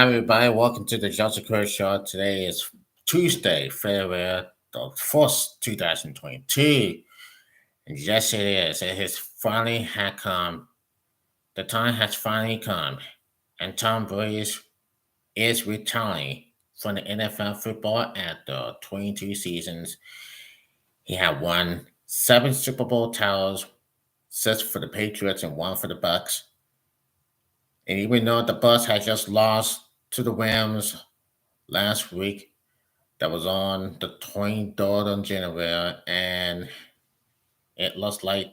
Hi, everybody. Welcome to the Joseph Curry Show. Today is Tuesday, February the 4th, 2022. And yes, it is. It has finally had come. The time has finally come. And Tom Brady is retiring from the NFL football after 22 seasons. He had won 7 Super Bowl titles, 6 for the Patriots and 1 for the Bucks. And even though the Bucks had just lost to the Rams last week, that was on the 23rd of January, and it looks like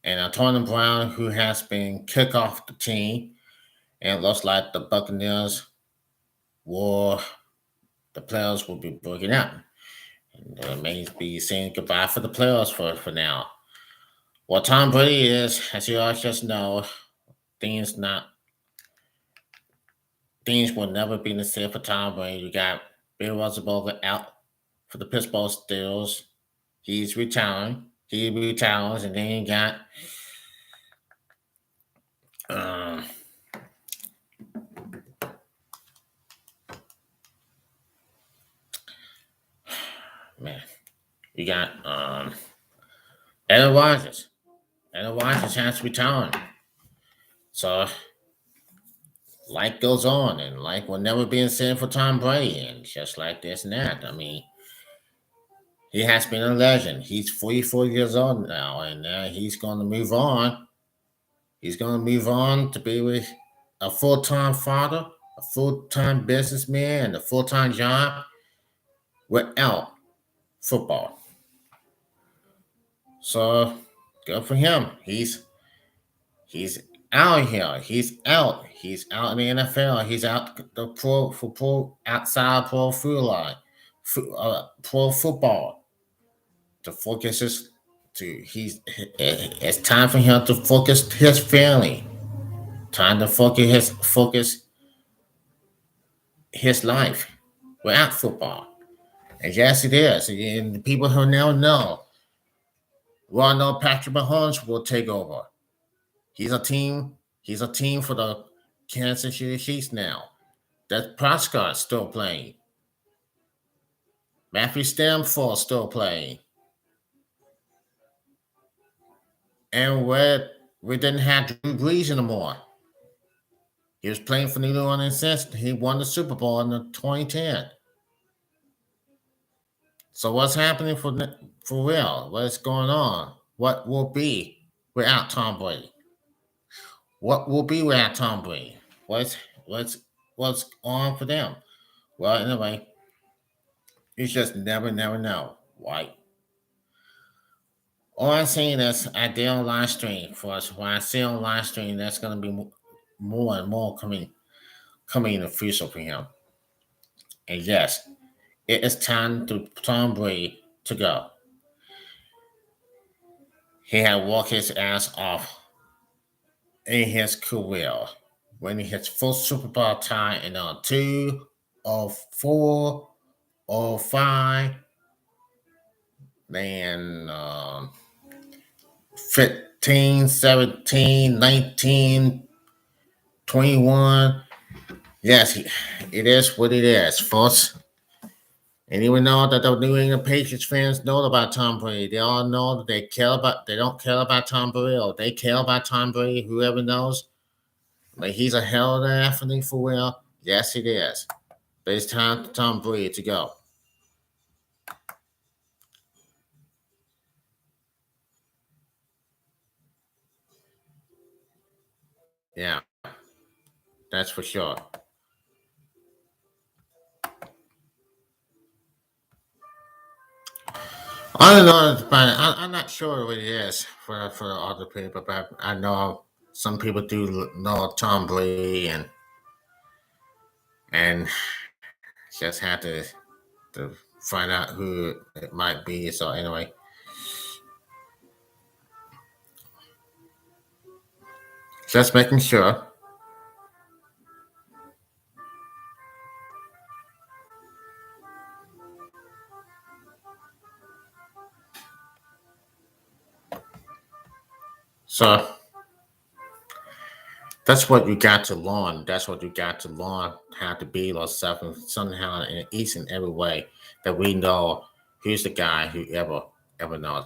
and Antonio Brown, who has been kicked off the team, and it looks like the Buccaneers will the players will be breaking up. And may be saying goodbye for the players for now. Well, Tom Brady is, as you all just know, things not things will never be the same for Tom Brady. You got Bill Roethlisberger out for the Pittsburgh Steelers. He's retiring. He retires, and then you got um, man, you got Aaron Rodgers. Aaron Rodgers has returned. So life goes on, and life will never be the same for Tom Brady, and just like this and that. I mean, he has been a legend. He's 44 years old now, and he's going to move on. He's going to move on to be with a full-time father, a full-time businessman, and a full-time job without football. So good for him. He's out here. He's out. He's out in the NFL. He's out the pro outside pro football, pro football. To focus his to he's it's time for him to focus his family. Time to focus his life without football. And yes, it is. And the people who now know, well, know Patrick Mahomes will take over. He's a team. He's a team for the Kansas City Chiefs now. That Prescott still playing. Matthew Stafford still playing. And we didn't have Drew Brees anymore. He was playing for New Orleans since he won the Super Bowl in the 2010. So what's happening for real? What's going on? What will be without Tom Brady? What will be without Tom Brady? What's what's on for them? Well, anyway, you just never know. Why? All I'm saying is I did on live stream for us. When I see on live stream, that's going to be more and more coming in the future for him. And yes, it is time to Tom Brady to go. He had worked his ass off in his career, winning his first Super Bowl tie in 2004, 05, then 15, 17, 19, 21. Yes, it is what it is, folks. And even though that the New England Patriots fans know about Tom Brady, they all know that they don't care about Tom Brady, or they care about Tom Brady, whoever knows. But he's a hell of an athlete for real. Yes, it is. But it's time for Tom Brady to go. Yeah, that's for sure. I don't know, but I'm not sure what it is for other people, but I know some people do know Tom Brady and just had to find out who it might be. So anyway, just making sure. So That's what you got to learn. That's what you got to learn how to be yourself and somehow in each and every way that we know who's the guy who ever knows.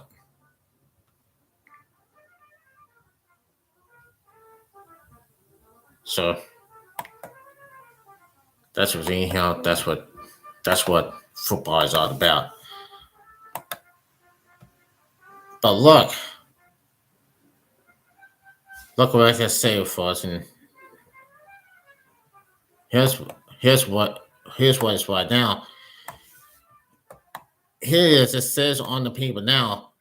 So that's what anyhow. That's what football is all about. But look what I can say for us, and here's here's what here's what it's right now. Here it is. It says on the paper now.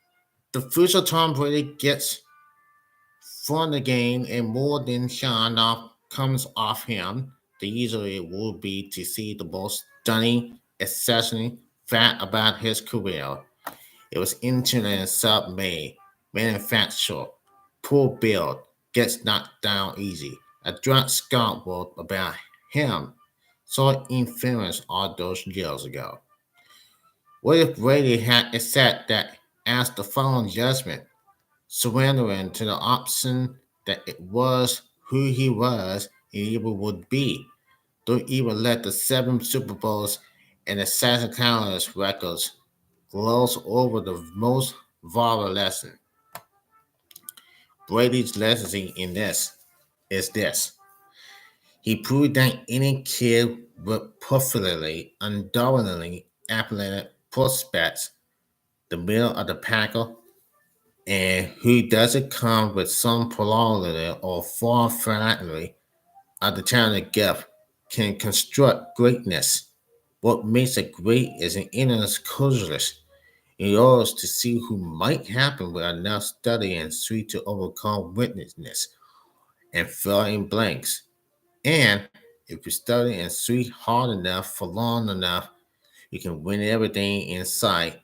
The future Tom Brady gets from the game and more than shine off comes off him. The easier it will be to see the most stunning, exceptionally fact about his career. It was engineered and sub-made, manufactured, poor build, gets knocked down easy. A drunk Scott wrote about him, so infamous all those years ago. What if Brady had accepted that as the final judgment, surrendering to the option that it was who he was and even would be? Don't even let the seven Super Bowls and the Saturn Countless records gloss over the most vital lesson. Brady's legacy in this is this. He proved that any kid with perfectly, undoubtedly athletic prospects, the middle of the packer, and who doesn't come with some probability or far flattery of the talent gift, can construct greatness. What makes it great is an inner causalist in order to see who might happen with enough study and sweet to overcome witnessness and fill in blanks. And if you study and sweet hard enough for long enough, you can win everything in sight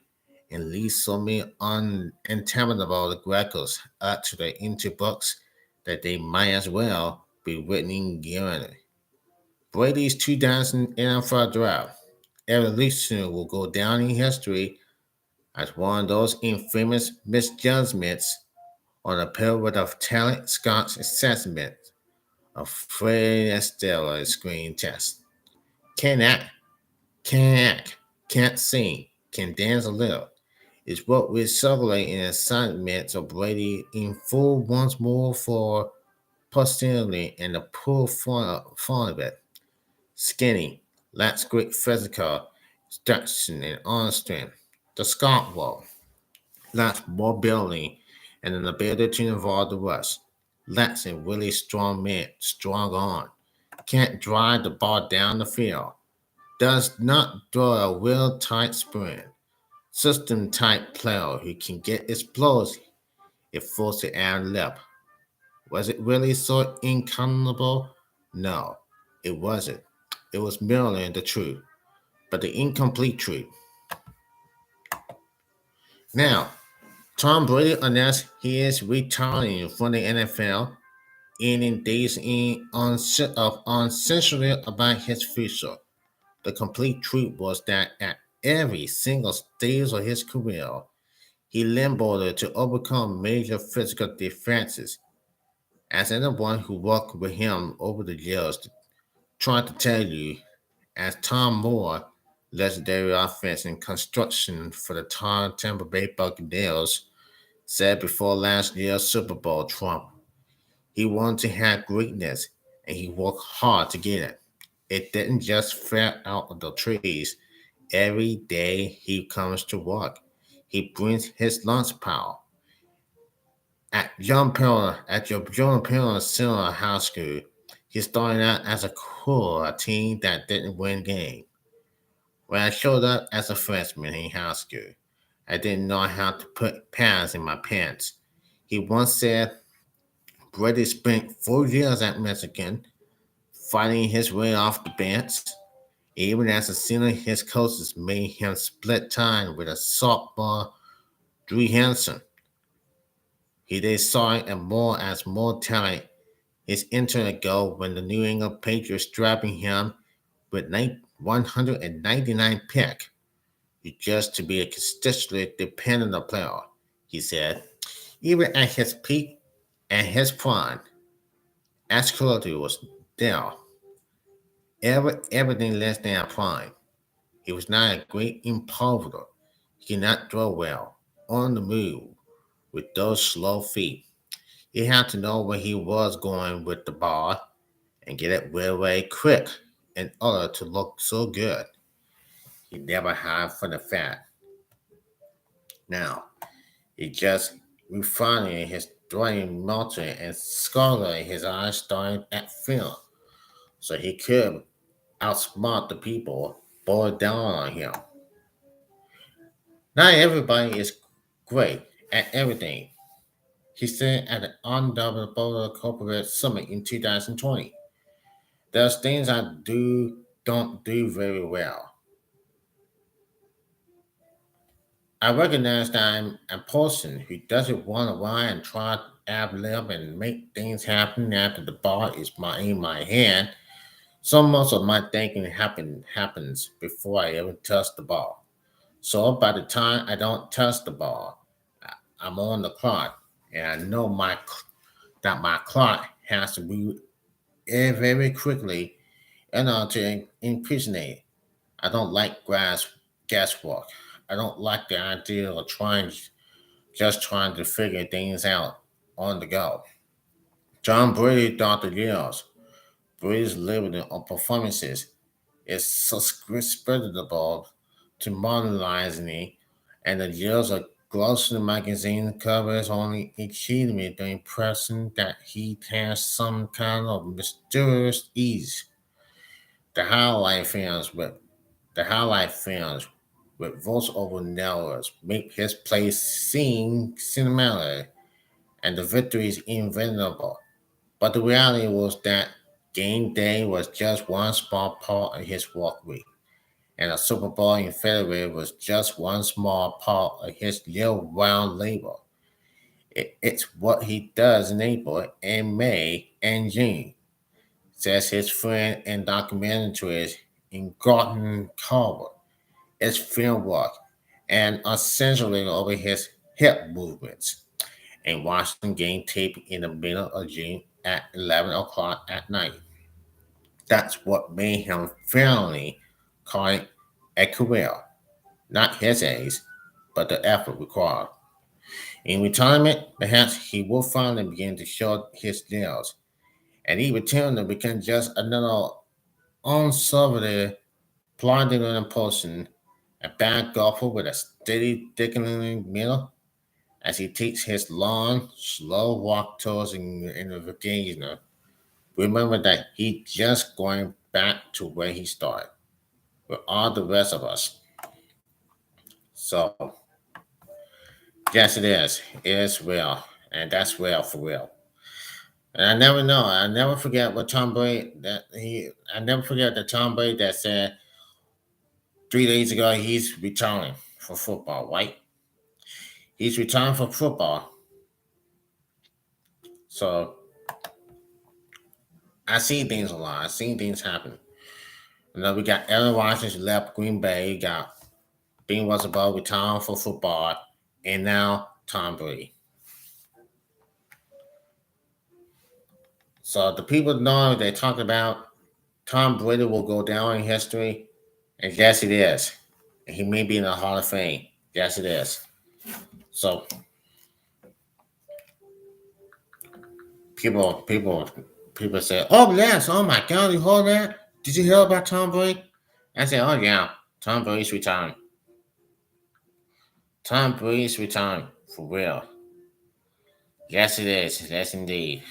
and leave so many uninterminable records up to the into books that they might as well be written in Guarantee. Brady's 2000 NFL draft evolution will go down in history as one of those infamous misjudgments on a pyramid of talent Scott's assessment of Fred Astaire screen test. Can act, can act, can't sing, can dance a little. Is what we celebrate in assignments of Brady in full once more for posterity and the poor fun of it. Skinny, lacks great physical structure and arm strength. The Scott wall lacks mobility and an ability to involve the rush. Lacks a really strong man, strong arm. Can't drive the ball down the field. Does not throw a real tight sprint. System type player who can get explosive if forced to add lip. Was it really so incountable? No, it wasn't. It was merely the truth, but the incomplete truth. Now, Tom Brady announced he is retiring from the NFL, ending days of uncensored about his future. The complete truth was that at every single stage of his career, he limbered to overcome major physical defenses. As anyone who worked with him over the years tried to tell you, as Tom Moore, legendary offense and construction for the Tampa Bay Buccaneers, said before last year's Super Bowl Trump, he wanted to have greatness and he worked hard to get it. It didn't just fall out of the trees. Every day he comes to work, he brings his lunch power. At your John Penn Senior High School, he started out as a core team that didn't win game. When I showed up as a freshman in high school, I didn't know how to put pads in my pants. He once said Brady spent 4 years at Michigan, fighting his way off the bench. Even as a senior, his coaches made him split time with a softball Drew Hansen. They saw it and more as more talent his intern ago when the New England Patriots drafting him with 199 pick. Just to be a consistently dependent player, he said. Even at his peak and his prime, As quality was there, everything less than prime. He was not a great improviser. He could not throw well, on the move, with those slow feet. He had to know where he was going with the ball and get it very quick in order to look so good. He never had for the fat. Now, he just refining his throwing motor and scarlet his eyes starting at film, so he could outsmart the people bore down on him. Not everybody is great at everything, he said at the Undoubtable Corporate Summit in 2020. There's things I don't do very well. I recognize that I'm a person who doesn't want to lie and try to ad lib and make things happen after the ball is in my hand. So most of my thinking happens before I even touch the ball. So by the time I don't touch the ball, I'm on the clock, and I know that my clock has to move very quickly in order to impersonate. I don't like guesswork. I don't like the idea of trying to figure things out on the go. John Brady thought the years. Brady's living on performances is susceptible to modernizing, and the years of glossy magazine covers only exceed me the impression that he has some kind of mysterious ease. The highlight films with the highlight films with voiceover narrowers make his play seem cinematic and the victories inevitable. But the reality was that game day was just one small part of his work week, and a Super Bowl in February was just one small part of his year-round labor. It's what he does in April and May and June, says his friend and documentarist in Garten Carver. It's film work and essentially over his hip movements and watching game tape in the middle of June at 11 o'clock at night. That's what made him finally call it a career, not his age, but the effort required. In retirement, perhaps he will finally begin to show his nails, and he returned to become just another conservative, plodding person, a bad golfer with a steady, thickening middle, as he takes his long, slow walk towards in the vacation. Remember that he's just going back to where he started with all the rest of us. So, yes, it is. It is real. And that's real for real. And I never know. I never forget what Tom Brady I never forget the Tom Brady that said 3 days ago he's retiring for football, right? He's retiring from football. So I see things a lot. I seen things happen. We got Aaron Rodgers left Green Bay, got Dean was about retiring for football, and now Tom Brady. So the people know they talk about Tom Brady will go down in history, and yes, it is. And he may be in the Hall of Fame. Yes, it is. So people say, "Oh yes, oh my God, you heard that? Did you hear about Tom Brady?" I say, "Oh yeah, Tom Brady's retiring. Tom Brady's retiring for real. Yes, it is. Yes, indeed.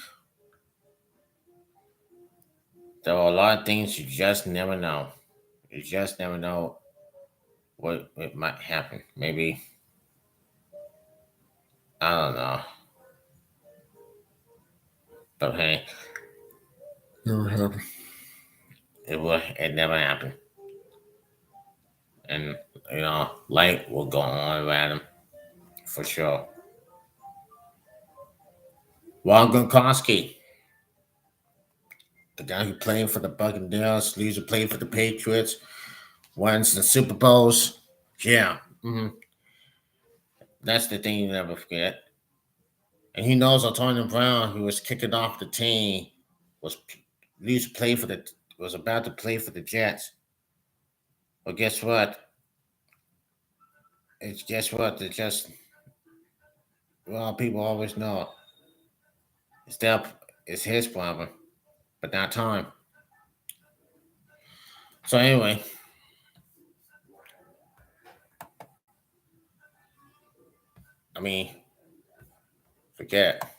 There are a lot of things you just never know. You just never know what might happen. Maybe I don't know, but hey, never happened. It never happened, and light will go on around him for sure. Ron Gronkowski, the guy who played for the Buccaneers, usually played for the Patriots, wins the Super Bowls. Yeah, that's the thing you never forget. And he knows Antonio Brown, who was kicking off the team. was used to play for the was about to play for the Jets. But guess what? It's guess what? It's just well, people always know it's his problem, but not time. So anyway, I mean, forget.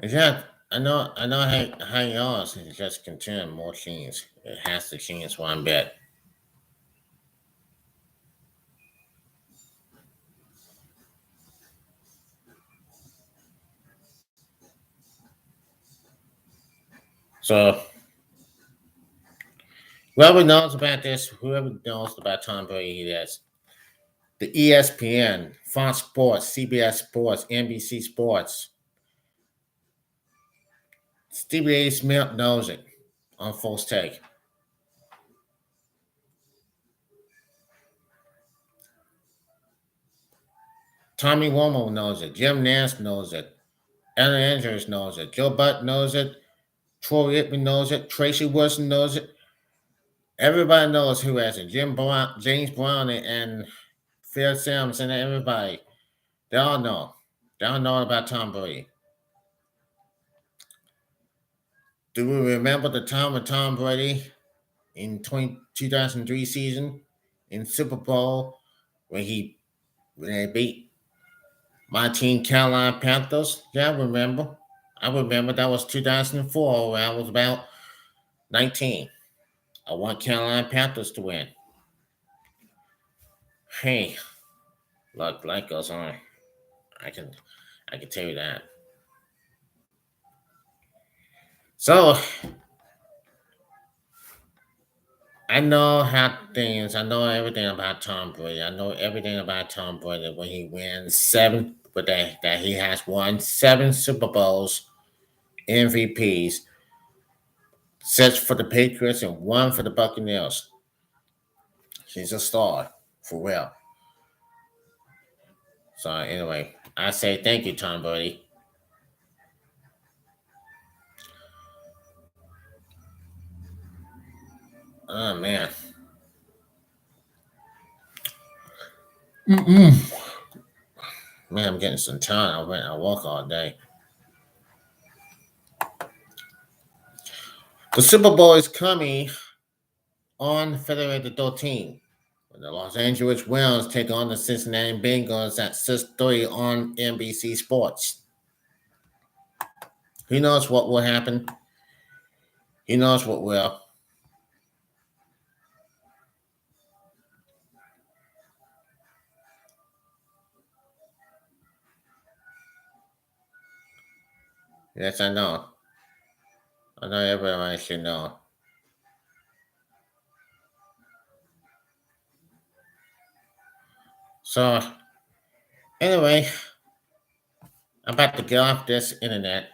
Yeah, I know how yours is just continue more change. It has to change one bit. So whoever knows about Tom Brady, that's the ESPN, Fox Sports, CBS Sports, NBC Sports, Stevie A. Smith knows it on Full Take. Tommy Womo knows it. Jim Nance knows it. Alan Andrews knows it. Joe Butt knows it. Troy Aikman knows it. Tracy Wilson knows it. Everybody knows who has it. James Brown, and Phil Sims, and everybody. They all know. They all know about Tom Brady. Do we remember the time of Tom Brady in 2003 season in Super Bowl when they beat my team, Carolina Panthers? Yeah, I remember. I remember that was 2004 when I was about 19. I want Carolina Panthers to win. Hey, look, life goes on. I can I can tell you that. So I know everything about Tom Brady. I know everything about Tom Brady when he wins that he has won 7 Super Bowls, MVPs, 6 for the Patriots and 1 for the Buccaneers. He's a star, for real. So anyway, I say thank you, Tom Brady. Oh man. Mm-mm. Man, I'm getting some time. I walk all day. The Super Bowl is coming on February the 13th. When the Los Angeles Rams take on the Cincinnati Bengals at 6:30 on NBC Sports. Who knows what will happen? He knows what will. Yes, I know. I know everyone should know. So, anyway, I'm about to get off this internet.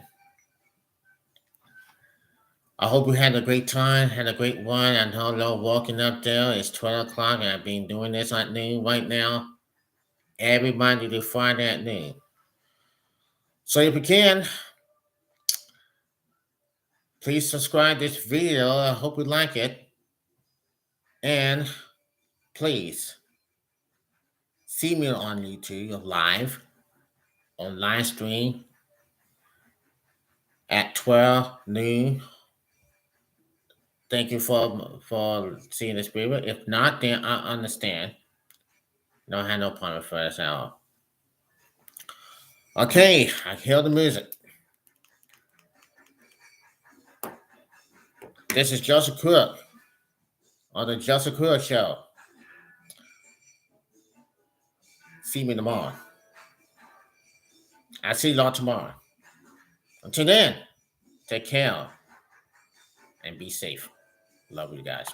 I hope you had a great time, had a great one. I know walking up there. It's 12 o'clock, and I've been doing this at noon right now. Every Monday to Friday at noon. So if you can, please subscribe this video. I hope you like it. And please see me on YouTube on live stream at 12 noon. Thank you for seeing this video. If not, then I understand. No, I have no problem for this out. Okay, I hear the music. This is Joseph Cook on the Joseph Cook Show. See me tomorrow. I see y'all tomorrow. Until then, take care and be safe. Love you guys.